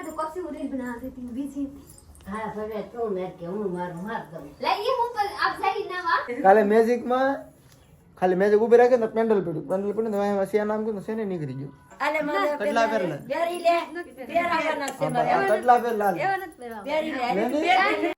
तो कब से वो रील बना रही थी बिजी हाँ भले तो मैं क्यों मार दो लाइए मुंह पर आप जाइए ना वहाँ કાલે મેજિકમાં ખાલી મેજિક ઊભી રાખે ને પેન્ડલ પડ્યું ને એમાં સિયા નામ કીધું છે ને નીકળી ગયું अरे मारे કેટલા પેર લે बेरी ले बेरा करना से मारे કેટલા પેર લાલ एवं नत मेरा बेरी ले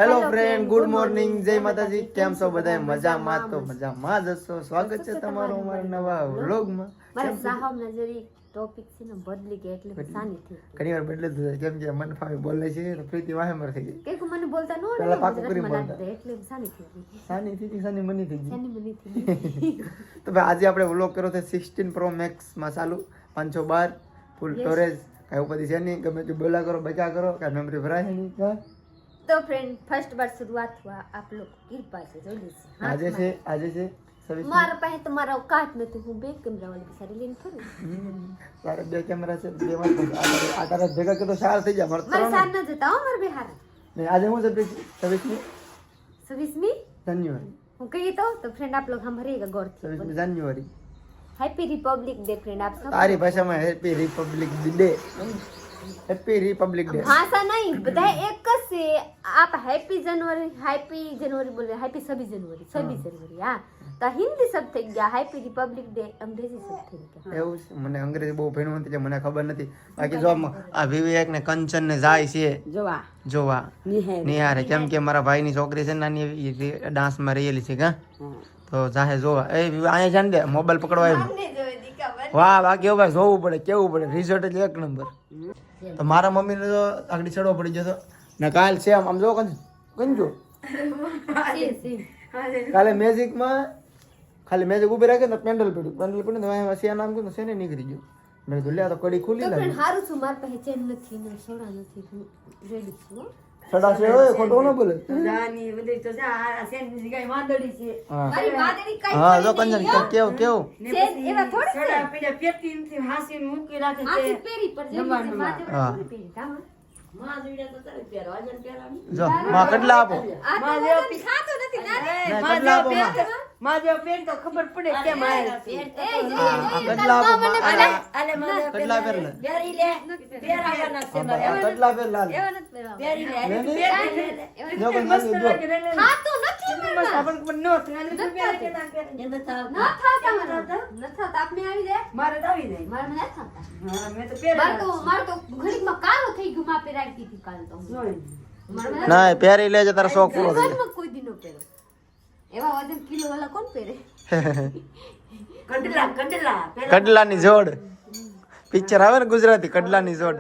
હેલો ફ્રેન્ડ ગુડ મોર્નિંગ જય માતાજી કેમ છો બધા મજામાં તો મજામાં જ હશો સ્વાગત છે તમારું અમારા નવા વ્લોગમાં મારા સાહબ નજરી ટોપિક છે ને બદલી ગયા એટલે સાની થઈ ઘણી વાર બદલે જ કેમ કે મન ફાવે બોલે છે તો પ્રીતિ વાહે મર થઈ ગઈ કે મને બોલતા નો પેલા પાકું કરી મને બોલતા. એટલે સાની થઈ સાની થઈ સાની મની થઈ ગઈ સાની બની થઈ તો ભાઈ આજે આપણે વ્લોગ કર્યો છે 16 પ્રો મેક્સ માં ચાલુ 512 ફૂલ સ્ટોરેજ કાંઈ ઉપરથી છે નહીં ગમે તે બોલા કરો બચા કરો કાંઈ મેમરી ભરાય નહીં કાંઈ तो फ्रेंड फर्स्ट बार शुरुआत हुआ आप लोग की कृपा से जल्दी से આજે છે 26 मारा पाए तो मारा औकात में तो हूँ बे कैमरा वाली सारी लेन करूँ તારે બે કેમેરા છે બે માં આ તારે ભેગા કે તો 4 થઈ જાય મારે मारे 3 साथ न देता हूँ मारे बिहार ને આજે હું છે 26 26મી જાન્યુઆરી હું कही तो फ्रेंड आप लोग हमारे गौर थी 26 જાન્યુઆરી हैप्पी रिपब्लिक डे फ्रेंड आप सब તારી ભાષામાં happy Republic day happy Republic day भाषा नहीं बताए एक से आप हैप्पी जनवरी बोले हैप्पी 26 जनवरी हाँ तो हिंदी सब थे गया हैप्पी रिपब्लिक डे अंग्रेजी सब थे क्या એવું છે મને અંગ્રેજી બહુ ભણવું નથી એટલે મને ખબર નથી બાકી જો આ વિવેક ને કંચન ને જાય છે जोवा જોવા निहे નિહારે કેમ કે મારા ભાઈની છોકરી છે નાની એવી ડાન્સમાં રહેલી છે કા તો જાહે જોવા એ અહીંયા જાણ દે મોબાઈલ પકડવા આવ્યો વાહ બાકી ભાઈ જોવું પડે કેવું પડે રિઝલ્ટ એટલે એક નંબર તો મારા મમ્મીને તો આગળ ચડવો પડી જતો ને કાલ છે આમ જો કંજો કાલે મેજિકમાં ખાલી મેજિક ઊભી રાખે ને પેન્ડલ પડ્યું ને એમાં સિયા નામ કીધું છે ને નીકળી ગયું મેં કીધું લે આ તો કડી ખુલી तो લાગી फ्रेंड हारू છું માર પાસે ચેન નથી ને સોડા નથી હું રેડી છું સડા છે ઓય ખોટો ન બોલે जानी बदे तो जा सेन जगह मांदड़ी से હા મારી વાદળી કઈ હા જો કંજન કેવું કેવું ચેન એવા થોડી છે छोड़ा पीड़ा पेटी थी हासी मुकी राखे આ थे પેરી પર જેવી છે માથે પર હા. થોડી પેરી કામ मां जुड़े तो करे पेरो अजन पेरानी જો માં કેટલા આપો આ તો વજન ખાતો નથી ના રે ના, કેટલા આપો માં मां जो पेट तो खबर पड़े के मारे હા, કેટલા આપો માં अले मां કેટલા પેર લે बेरी ले बेरा करना से मारे કેટલા પેર લાલ એવા નથી પહેરવા बेरी ले જો કંજન જો ખાતો નથી बस अपन को नो थाने तो बेरा के ना करे ये बताओ ન થાતા મને ન થાતા આપ મે આવી જાય मारे दावी नहीं મારે મને ન થાતા हां मैं तो पेरा માર તો ઘડીકમાં કાળો થઈ ગયો માં પેરાડતી હતી કાલ તો હું. नहीं મારે મને ના પહેરી લેજે તારો શોખ પૂરો થઈ ઘરમાં કોઈ દી ન પહેરો એવા વજન કિલો વાળા કોણ પહેરે कंडला कंडला જાય કડલાની જોડ પિક્ચર આવે ને ગુજરાતી કડલાની જોડ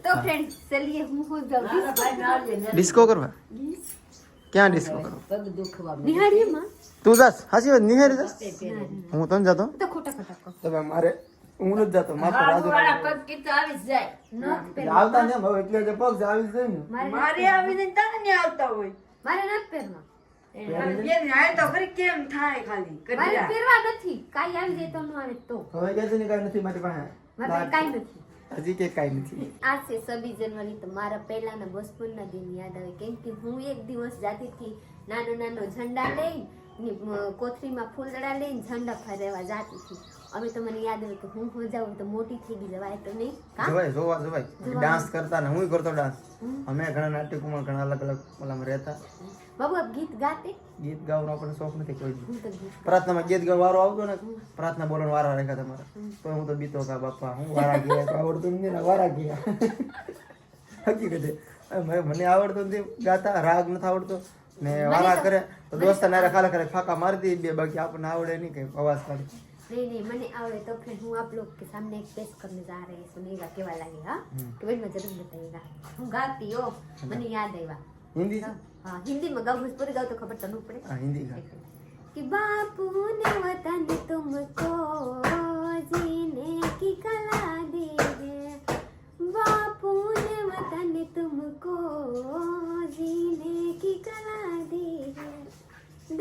તો ફ્રેન્ડ ચલિए હું हो जाऊं ડિસ્કો કરવા ક્યાં ડિસ્કો કરવા पग दुखवा નિહાળીએ માં તું જાસ હાસી વાત નિહારી જાસ હું તો ન જતો તો ખોટા ખોટા કહો તો ભાઈ મારે હું નથી જતો માપર રાજુ वाला पग की तो आवी जाए ન પહેરો આવતા ને હવે એટલે જે પગ આવી જાય ને मारे आवी नहीं तने नहीं આવતા હોય મારે ન પહેરવા ये आए तो खरी केम થાય ખાલી મારે કંડલા પહેરવા નથી કાઈ આવી જાય તો ન આવે તો હવે કે છે ને કાઈ નથી મારી પાસે મારે પાસે કાઈ નથી હજી કે કાઈ નથી આ છે 26 જનવરી તો મારા પહેલાના બચપનના દિન યાદ આવે કેમ કે હું એક દિવસ જાતી હતી નાનો નાનો ઝંડા લઈને કોથળીમાં ફૂલદડા લઈને ઝંડા ફરવા જાતી હતી અમે તો મને યાદ આવે કે હું જાઉં તો મોટી થઈ ગઈ જવાય તો નહીં કા જવાય જવાય ડાન્સ કરતા ને હું કરતો ડાન્સ અમે ઘણા નાટ્યકુમાં ઘણા અલગ અલગ ઓલામાં રહેતા બાબુ આપ ગીત ગાતે ગીત ગાવાનો આપણને શોખ નથી કોઈ દી. હું તો ગીત પ્રાર્થનામાં ગીત ગાવા વારો આવતો ને પ્રાર્થના બોલવાનો વારા રાખ્યા તમારે તો હું તો બીતો કા બાપા હું વારા ગયા તો આવડતું નથી ને વારા ગયા હકીકતે મને આવડતું નથી ગાતા રાગ નથી આવડતો ને વારા કરે તો દોસ્તા નારે ખાલા ખાલા ફાકા મારતી બે બાકી આપણને આવડે નહીં કઈ અવાજ કાઢે नहीं मने आवड़े तो फिर हूँ आप लोग के सामने एक पेश करने जा रहे हैं सुनेगा केवा लगेगा कमेंट में जरूर बताइएगा हूँ गाती हो मने याद आया हिंदी हाँ हिंदी में गाओ भोजपुरी गाओ तो खबर तो नहीं पड़े हाँ हिंदी गा कि बापू ने वतन तुमको जीने की कला दी है बापू ने वतन तुमको जीने की कला दी है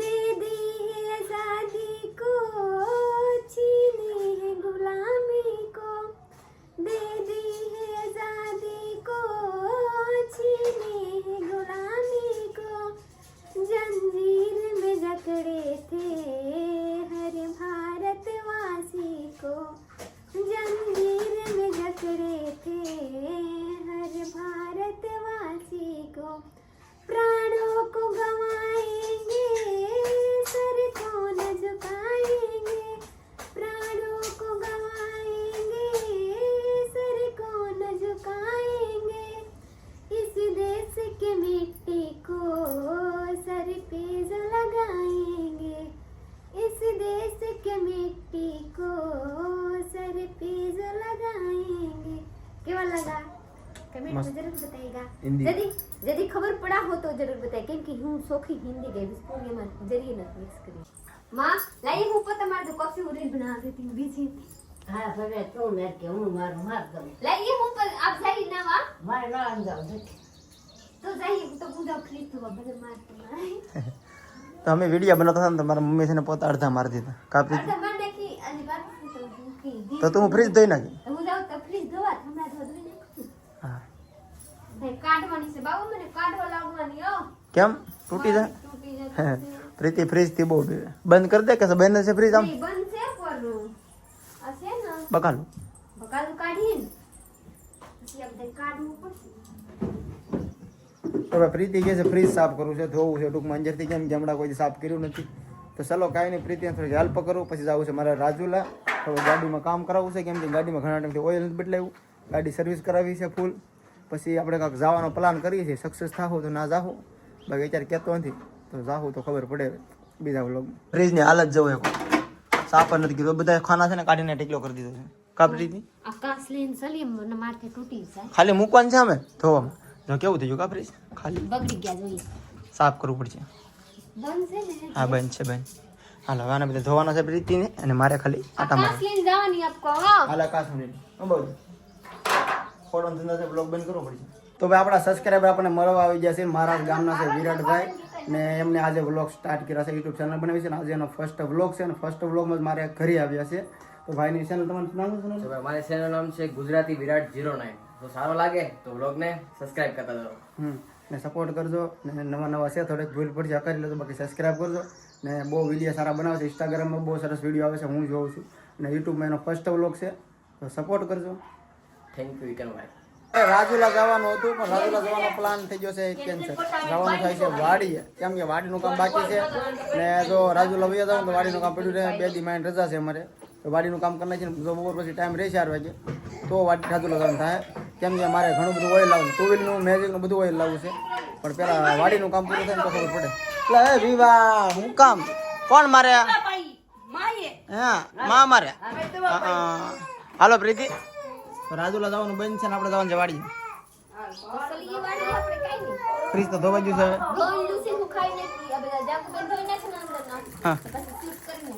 दे दी है आजादी को छीनी है गुलामी को दे दी है आजादी को छीनी है गुलामी को जंजीर में जकड़े थे हर भारतवासी को प्राणों को गवाएंगे सर को न झुकाएंगे प्राणों को गवाएंगे सर को न झुकाएंगे इस देश के मिट्टी को सर पे जो लगाएंगे इस देश के मिट्टी को सर पे जो लगाएंगे केवल लगा कमेंट में जरूर बताइएगा हिंदी। यदि खबर पड़ा हो तो जरूर बताइए કેમ કે હું સોખી હિન્દી ગઈ પૂર્ણિમાં જરીએ ન મિક્સ કરી માં લાઈ હું પતા માર દો કોફી ઉરી બના દેતી હું બીજી હા ભલે તું મેં કે હું મારું માર દઉં લાઈ હું પર આપ જાઈ ના વા મારે ના અંજાવ તો જાઈ તો પૂજા ફ્રી તો બને માર તો તો અમે વિડીયો બનાવતા હતા ને તો મારા મમ્મી છે ને પોતા અડધા મારી દીધા કાપી અચ્છા માર દેખી અને બાર તો કી તો તું ફ્રીજ ધોઈ નાખી હું જાઉં તો ફ્રીજ ધોવા હમણાં ધોઈ નાખું હા ભાઈ કાઢવાની છે બાબુ મને કાઢવા લાગવાની હો કેમ તૂટી જાય તૂટી જાય પ્રીતિ ફ્રીજ થી બહુ પીવે બંધ કરી દે કે બંધ છે ફ્રીજ આમ નહીં બંધ છે પરનું આ છે ને બકાલું બકાલું કાઢીને પછી આપણે કાઢવું પડશે તો હવે પ્રીતિ કહે છે ફ્રીજ સાફ કરવું છે ધોવું છે ટૂંકમાં અંદરથી કેમ કે હમણાં કોઈ સાફ કર્યું નથી તો ચલો કાંઈ નહીં પ્રીતિને થોડી હેલ્પ કરું પછી જવું છે મારે રાજુલા તો ગાડીમાં કામ કરાવવું છે કેમ કે ગાડીમાં ઘણા ટાઈમથી ઓઇલ નથી બદલાવ્યું ગાડી સર્વિસ કરાવી છે ફૂલ પછી આપણે કાંઈક જવાનો પ્લાન કરીએ છીએ સક્સેસ થાવું તો ના જાવું બાકી અત્યારે કહેતો નથી તો જાવું તો ખબર પડે બીજા વ્લોગમાં ફ્રીજની હાલત જવું એક સાફ નથી કીધું બધા ખાના છે ને કાઢીને ઢીકલો કરી દીધો છે કાપરીથી આકાશ લઈને ચલી મને માથે તૂટી જાય ખાલી મૂકવાનું છે અમે ધોવામાં જો કેવું થઈ ગયું કાપરી ખાલી બગડી ગયા જોઈએ સાફ કરવું પડશે બંધ છે ને હા બેન છે બેન હાલો હવે આને બધા ધોવાના છે પ્રીતિને અને મારે ખાલી આટા આકાશ મારે લઈને જવાની આપકો હાલ આકાશ મિનિટ બહુ ફોટો ધંધા છે બ્લોગ બંધ કરવો પડશે તો ભાઈ આપણા સબસ્ક્રાઈબર આપણને મળવા આવી ગયા છે મારા ગામના છે વિરાટભાઈ ને એમને આજે વ્લોગ સ્ટાર્ટ કર્યા છે યુટ્યુબ ચેનલ બનાવી છે ને આજે એનો ફર્સ્ટ વ્લોગ છે અને ફર્સ્ટ વ્લોગમાં જ મારે ઘરે આવ્યા છે તો ભાઈની ચેનલ તમારું નામ શું છે? તો ભાઈ મારી ચેનલ નામ છે ગુજરાતી વિરાટ 09 તો સારો લાગે તો વ્લોગને સબસ્ક્રાઇબ કરતા જાઓ ને સપોર્ટ કરજો ને નવા નવા છે થોડેક ભૂલ પડશે કરી લેજો બાકી સબસ્ક્રાઈબ કરજો ને બહુ વિડીયો સારા બનાવે છે ઇન્સ્ટાગ્રામમાં બહુ સરસ વિડીયો આવે છે હું જોઉં છું અને યુટ્યુબમાં એનો ફર્સ્ટ વ્લોગ છે તો સપોર્ટ કરજો થેન્ક યુ વિકનભાઈ રાજુલા જવાનું હતું પણ રાજુલા જવાનો પ્લાન થઈ ગયો છે કેન્સલ જવાનું થાય છે વાડીએ કેમ કે વાડીનું કામ બાકી છે ને જો રાજુલા વયા જવાનું તો વાડીનું કામ પડ્યું રહે 2 દી માઇન્ડ રજા છે અમારે તો વાડીનું કામ કરી નાખીને જો બપોર પછી ટાઈમ રહે 4 વાગે તો વાડી રાજુલા જવાનું થાય કેમ કે મારે ઘણું બધું ઓઇલ લાવવું ટુ વ્હીલનું મેજિકનું બધું ઓઇલ લાવવું છે પણ પેલા વાડીનું કામ પૂરું થાય ને તો ખબર પડે એટલે હે વિવા હું કામ કોણ મારે હા માં મારે હાલો પ્રીતિ રાજુલા જવાનું બંધ છે ને આપણે જવાનું છે વાડી ચલી એ વાળી આપણે કાઈ નહીં ફ્રીજ તો ધોવા ગયું છે હવે. ધોઈ લૂસી હું ખાઈ નથી આ બધા જાકુ બેન ધોઈ નાખે ને અંદર ના હા પછી ચૂસ કરીને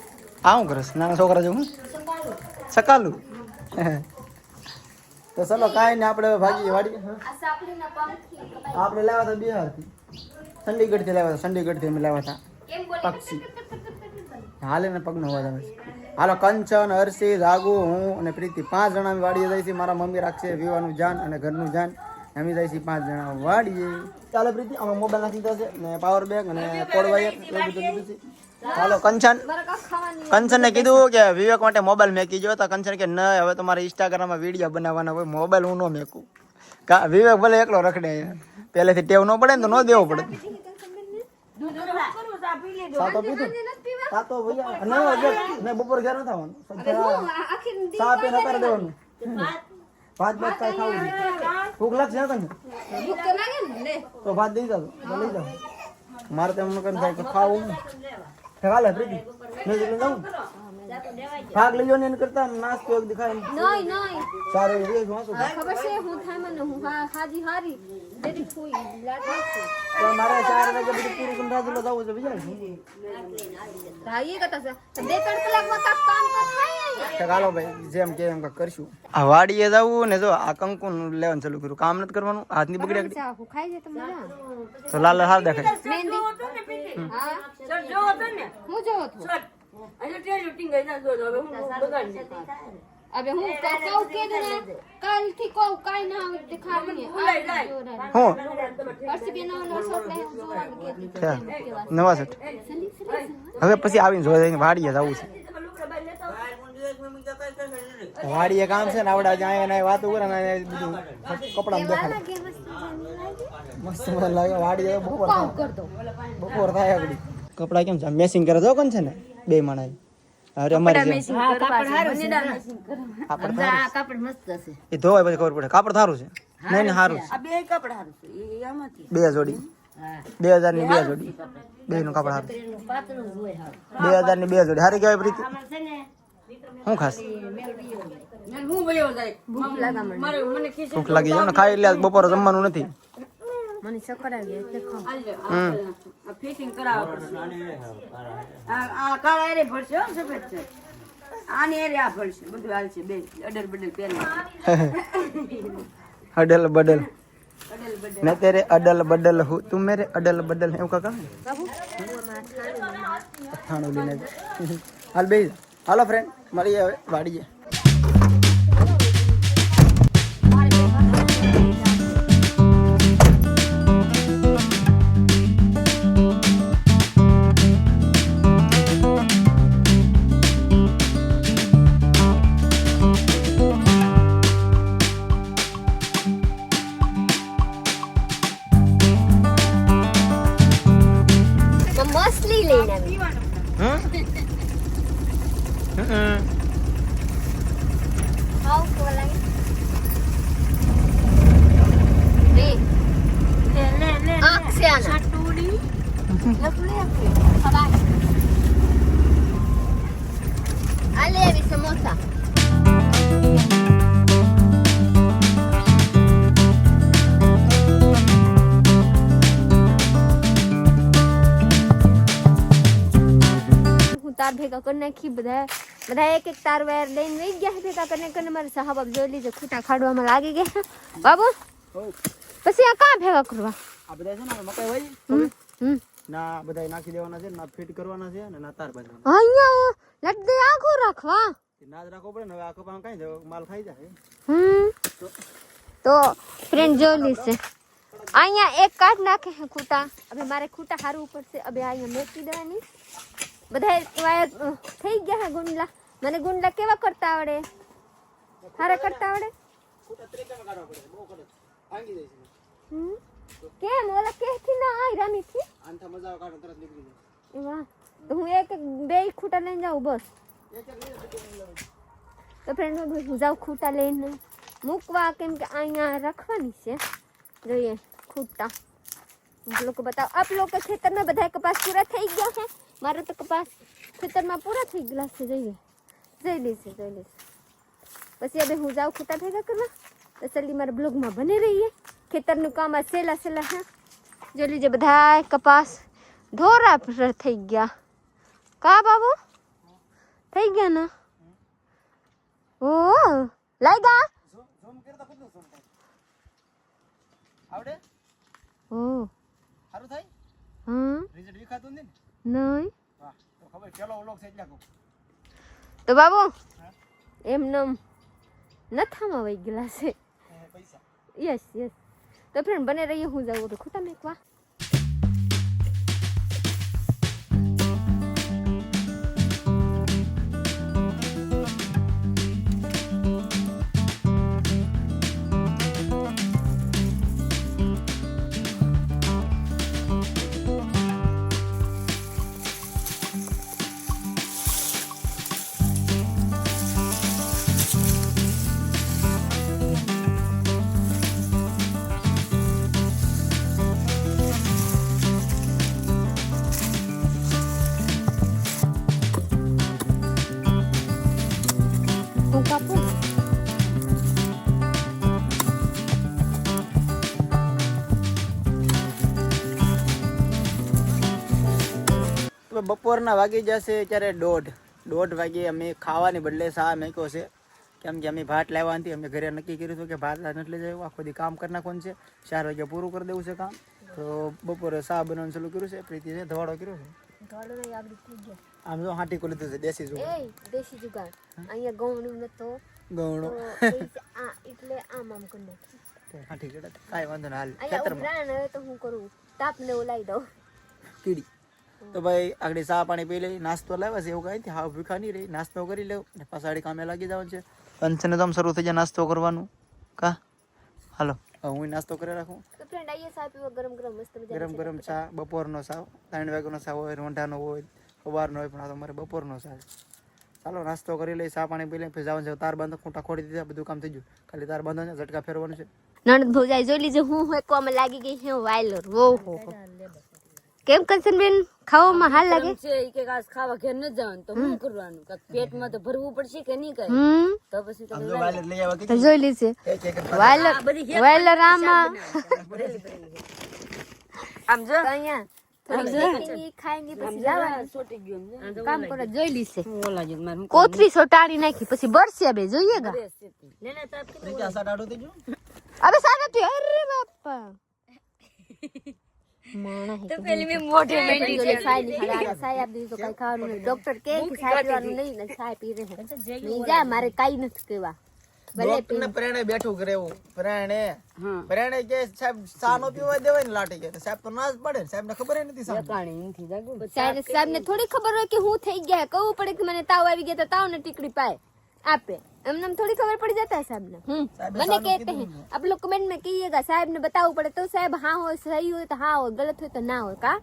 આ શું કરસ નાના છોકરા જેવું સંભાળો સકાલું તો ચલો કાંઈ ને આપણે ભાગી વાડી હા. આ સાપડીના પંખી કપાઈ આપણે લાવ્યા હતા બિહારથી ચંડીગઢથી લાવ્યા હતા ચંડીગઢથી અમે લાવ્યા હતા કેમ બોલે પક્ષી હાલે ને પગનો અવાજ આવે છે હાલો કંચન હર્ષિત જાગુ હું અને પ્રીતિ 5 જણા અમે વાડીએ જાય છે મારા મમ્મી રાખશે વિવાનું જાન અને ઘરનું જાન અમે જાય છે 5 જણા વાડીએ ચાલો પ્રીતિ આમાં મોબાઈલ નાખી દીધો છે ને પાવર બેંક અને કોડ વાયર એવું બધું લીધું છે ચાલો કંચન મારા કા ખાવાની કંચને કીધું કે વિવેક માટે મોબાઈલ મેકી જો તો કંચન કે નહીં હવે તમારે ઇન્સ્ટાગ્રામમાં વિડીયો બનાવવાના હોય મોબાઈલ હું ન મેકું વિવેક ભલે એકલો રખડે પહેલેથી ટેવ ન પડે ને તો ન દેવો પડે સાતો પીધું સાતો ભૈયા ન ને બપોર ઘેર ન થવાનું આખી સા પીને કરી દેવાનું ભાત ભાત કાંઈ ખાવું નહીં ભૂખ લાગશે ને કંચન ભૂખ તો લાગે ને તો ભાત દઈ જાવ તો લઈ જાવ મારે તો એમ ન કરી થાય કે ખાવું હાલે પ્રીતિ નહીં જાઉં ભાગ લઈ ને કરતા નાસ્તો એક દેખાય નહીં નહીં સારું એવું વાંચું ખબર છે હું થાય મને હું હાજી હારી દેરી ફૂઈ લાગે છે તો મારે 4 વાગે બધું પૂરું કરીને રાજુલા જવું છે બીજા રાઈએ કતા છે 2-3 કલાકમાં કામ તો થાય ચાલો ભાઈ જેમ કે એમ કરશું આ વાડીએ જવું ને જો આ કંકુ લેવાનું ચાલુ કર્યું કામ નથી કરવાનું હાથની બગડી ચા હું ખાઈ જાય તમને તો લાલ હાર દેખાય મહેંદી હા હું જોવો છો અબે હું કહું કે ને કાલ થી કહું કાઈ ના દેખાડી હું પરસી બેનો નો શોટ લે નવા સેટ હવે પછી આવીને જોઈ જઈને વાડીએ જવું છે વાડીએ કામ છે ને આવડા જ્યાં એને વાતો કરે ને બધું કપડામાં દેખાડે મસ્ત મને લાગે વાડી જાય બપોર કામ કરતો બપોર થાય આગળ કપડા કેમ છે મેસિંગ કરે તો કોણ છે ને બે માણા અરે અમારી જેમ હા કાપડ હારું છે કાપડ આ કાપડ મસ્ત છે એ ધોવાય પછી ખબર પડે કાપડ સારું છે નહીં ને સારું આ બે કાપડ હારું છે એ આમાંથી છે 2 જોડી હા 2000 ની 2 જોડી બે નું કાપડ સારું એનું પાતળું જ હોય હારું 2000 ની 2 જોડી હારી કહેવાય પ્રીતિ આમાં છે ને હું ખાસ હું વયો જાય ભૂખ લાગા મને મને ખીસ ભૂખ લાગી જાય ને ખાઈ લે બપોરે જમવાનું નથી મને ચક્કર આવી એટલે ખાવ આ ફિટિંગ કરાવવા પડશે આ કાળા એરે ભરશે હો સફેદ છે આની એરે આ ભરશે બધું હાલ છે બે અડલ બડલ પહેલા અડલ બડલ અડલ બડલ ને તેરે અડલ બડલ હું તું મેરે અડલ બડલ એવું કાકા બાબુ હું આમાં થાણું લઈને હાલ બે હાલો ફ્રેન્ડ મળીએ હવે વાડીએ મસલી લઈને આવી ખાવ કેવા લાગે લે આંખ છે આના ટુડી આ લે આવી સમોસા તાર ભેગા કરી નાખી બધા એક એક તાર વાયર લઈને વહી ગયા ભેગા કરીને મારે સાહેબ જોઈ લીધે ખૂટા ખાડવામાં લાગી ગયા બાબુ પછી આ કાં ભેગા કરવા આ બધા છે ને મકાઈ હોય હમ ના બધા નાખી દેવાના છે ના ફિટ કરવાના છે ને ના તાર બાંધવાના અહીંયા લડ્ડે આખું રાખવા ના જ રાખવો પડે ને હવે આ કપામાં કઈ જાય માલ ખાઈ જાય તો ફ્રેન્ડ જોઈ લીશે અહીંયા એક કાઢ નાખે છે ખૂટા હવે મારે ખૂટા હારવું પડશે હવે અહીંયા મેકી દેવાની બધા વાયર થઈ ગયા છે ગુંડલા મને ગુંડલા કેવા કરતા આવડે હારે કરતા આવડે કેમ ઓલા કેથી ના આઈ રામી થી આનથી મજા આવે કાઢો તરત નીકળી જાય વાહ તો હું એક બે ખૂટા લઈને જાઉં બસ તો ફ્રેન્ડ હું જાઉં ખૂટા લઈને મૂકવા કેમ કે અહીંયા રાખવાની છે જોઈએ ખૂટા લોકો બતાવો આપ લોકો ખેતરમાં બધા કપાસ પૂરા થઈ ગયા છે મારો તો કપાસ ખેતરમાં પૂરા થઈ ગયેલા છે જોઈએ જોઈ લઈશે પછી હવે હું જાઉં ખૂટા ભેગા કરવા તો જલ્દી મારા બ્લોગમાં બની રહીએ ખેતરનું કામ આ સેલા હે જોઈ લીજે બધા કપાસ ધોરા થઈ ગયા કા બાબુ થઈ ગયા ને ઓ લાગ્યા ઝૂમ કરતા ખુદ ઝૂમ થાય આવડે ઓ સારું થાય રિઝલ્ટ દેખાતું ને નહીં વાહ તો ખબર ચલો વ્લોગ છે એટલે કહું તો બાબુ એમનેમ નથામાં વહી ગયેલા છે પૈસા યસ તો ફ્રેન્ડ બને રહીએ હું જાઉં તો ખૂટા મેકવા હું કાપું તો બપોરના વાગી જશે ત્યારે 1:30 વાગે અમે ખાવાની બદલે શા મેક્યો છે કેમ કે અમે ભાત લાવ્યા નથી અમે ઘરે નક્કી કર્યું હતું કે ભાત નથી લઈ જાય આખો દી કામ કરી નાખવાનું છે 4 વાગે પૂરું કરી દેવું છે કામ તો બપોરે શા બનાવવાનું ચાલુ કર્યું છે પ્રીતિ છે ધવાડો કર્યો છે ધોળો નહીં આગળ થઈ ગયો આમ જો હાટી કો લીધું છે દેશી જુગાડ એ દેશી જુગાડ અહીંયા ગૌણું નતો ગૌણો તો આ એટલે આમ કરી નાખી હાટી કેડા કાઈ વાંધો ના હાલ અહીંયા ખેતરમાં ઉભરાણ હવે તો હું કરું તાપને ઓલાઈ દઉં કીડી તો ભાઈ આગળ ચા પાણી પી લઈ નાસ્તો લાવ્યા છે એવું કાંઈ નથી હાવ ભૂખા નહીં રહી નાસ્તો કરી લેવું ને પાછાડી કામે લાગી જવાનું છે પંચને તો શરૂ થઈ જાય નાસ્તો કરવાનું કા હાલો હું નાસ્તો કરી રાખું. તો ફ્રેન્ડ આઈએ ચા પીવા ગરમ ગરમ મસ્ત મજા ગરમ ગરમ ચા, બપોરનો ચા, 3 વાગ્યાનો ચા હોય, રોંઢાનો હોય, સવારનો હોય, પણ આ તો મારે બપોરનો ચા છે. ચાલો નાસ્તો કરી લઈ, ચા પાણી પી લઈ, પછી જવાનું છે તાર બાંધો, ખૂંટા ખોડી દીધા, બધું કામ થઈ ગયું. ખાલી તાર બાંધો છે, ઝટકા ફેરવાનું છે. નણદ ભોજાઈ જોઈ લીજે હું હેકવામાં લાગી ગઈ છે વાયલર. ઓહો કેમ કંચનબેન ખાવામાં હાલ લાગે છે ઈ કે આજ ખાવા ઘેર ન જવાનું તો શું કરવાનું? કાંઈક પેટમાં તો ભરવું પડશે કે નહીં કઈ? તો પછી તો જો વાયલર લઈ આવ્યા તો જોઈ લીજે એક એક વાયલર આમાં આમ જો અહીંયા થોડી ખાઈને પછી જવાનું છોટી ગયું એમ જો. કામ કરે જોઈ લીશે. ઓલા જ મારું કોથરી સોટાડી નાખી પછી બરસે બે જોઈએગા. લેને તાપ કે ત્રીજા સાટ આડું થઈ ગયું. અબે સારા તું અરે બાપા માણા હે તો પેલી મે મોઢે મેંડી જો સાઈ ની ખડા સાઈ આપ દીધું તો કઈ ખાવાનું નહીં. ડોક્ટર કહે કે સાઈ પીવાનું નહીં ને સાઈ પી રહે નહીં. જા મારે કાઈ નથી કેવા ભલે ડોક્ટરને પ્રેરણે બેઠું કરે એવું પ્રેરણે હા પ્રેરણે કે સાહેબ ચા નો પીવા દેવાય ને લાટી કે સાહેબ તો ના જ પડે ને, સાહેબને ખબર ય નથી સાહેબ. કાણી નથી જાગું સાહેબ ને થોડી ખબર હોય કે હું થઈ ગયા કહું પડે કે મને તાવ આવી ગયા તો તાવ ને ટીકડી પાય આપે એમને થોડી ખબર પડી જતા સાહેબ ને. મને कहते हैं आप लोग कमेंट में कहिएगा साहब ने बताવું પડે તો સાહેબ હા હોય સહી હોય તો હા હોય गलत હોય તો ના હોય કા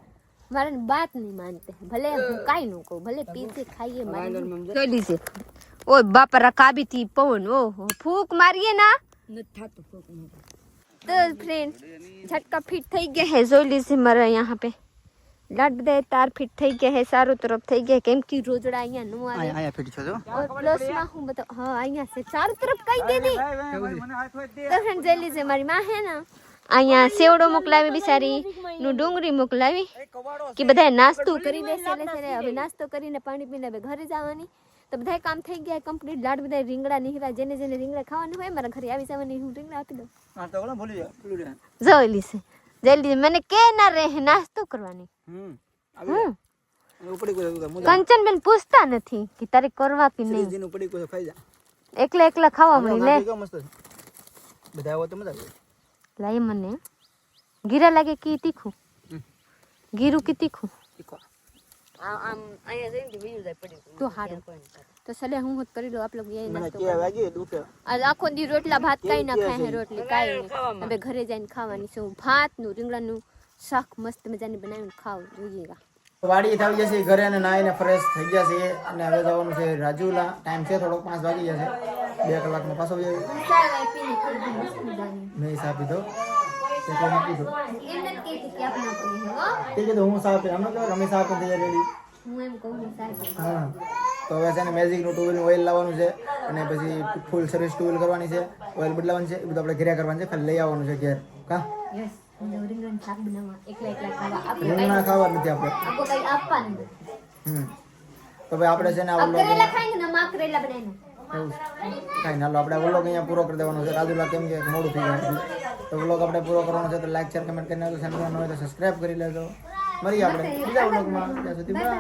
મારે बात नहीं मानते हैं भले હું કાઈ ન કહું ભલે પીતે ખાઈએ મારે જોઈ લીજે. ઓય બાપા રકાબી થી પવન ઓહો ફૂક મારીએ ના નથી થાતું ફોક નહીં. तो फ्रेंड झटका फिट થઈ ગયા है જોઈ લીજે મારા यहाँ पे લાડ બધા તાર ફિટ થઈ ગયા है સારો तरफ થઈ ગયા કેમ કે રોજડા અહીંયા નો આવે આયા ફીટ છો જો और प्लस માં હું બતા हाँ અહીંયા से चारों तरफ કઈ દે दी तो फ्रेंड જોઈ લીજે મારી માં હે ને અહીંયા સેવડો મોકલાવી બિચારી નું ડુંગળી મોકલાવી કે બધા નાસ્તો કરી દેશે એટલે હવે નાસ્તો કરીને પાણી પીને હવે ઘરે જવાની તો બધા કામ થઈ ગયા કમ્પ્લીટ લાડ બધા રીંગણા નીકળ્યા જેને જેને રીંગણા ખાવાનું હોય મારા ઘરે આવી જવાની હું રીંગણા આપી દઉં હા તો ઓલા ભૂલી જા ભૂલી જા જોઈ લીશે જલ્દી મને કે ના રહે નાસ્તો કરવાની ઉપડી કોઈ કંચનબેન પૂછતા નથી કે તારે કરવા કે નહીં જેનું ઉપડી કોઈ ખાઈ જા એકલા એકલા ખાવા મળી લે કેવો મસ્ત બધા આવો તો મજા આવે. લાય મને ગીરા લાગે કે તીખું ગીરું કે તીખું આમ અહીંયા જઈને બીજું જાય પડી તો હારું તો સલે હું હોત કરી લો આપ લોગ યે મને નાસ્તો કે વાગી દુખે આજ આખો દી રોટલા ભાત કાઈ ના ખાય હે રોટલી કાઈ નહીં હવે ઘરે જઈને ખાવાની છે ભાત નું રીંગણાનું શાક મસ્ત મજાની બનાવીને ખાવ જોઈએગા. વાડી થઈ જશે ઘરે અને નાઈને ફ્રેશ થઈ ગયા છે અને હવે જવાનું છે રાજુલા. ટાઈમ છે થોડો 5 વાગી જશે 2 કલાકમાં પાછો મેં સા પીધો તે તો મૂકી દો તે કીધું હું સા પી અમે કહો અમે સા પી રેડી હું એમ કહું હા તો હવે છે ને મેજિકનું ટુવેલ ઓઇલ લાવવાનું છે અને પછી ફૂલ સર્વિસ ટુવેલ કરવાની છે ઓઇલ બદલાવાનું છે એ બધું આપણે ઘરે કરવાનું છે ખાલી લઈ આવવાનું છે ઘેર કા યસ રીંગણ શાક બનાવવા એકલા એકલા ખાવા આપણે રીંગણા ખાવા નથી આપણે આપકો કઈ આપવાનું તો ભાઈ આપણે છે ને આ વ્લોગ કરેલા ખાઈને ના માં કરેલા બનાવીને કાંઈ ના આપણે વ્લોગ અહીંયા પૂરો કરી દેવાનો છે. રાજુલા કેમ કે મોડું થઈ જાય તો વ્લોગ આપણે પૂરો કરવાનો છે તો લાઈક શેર કમેન્ટ કરીને ચેનલ ન હોય તો સબસ્ક્રાઇબ કરી લેજો. મળીએ આપણે બીજા વ્લોગમાં ત્યાં સુધી બાય.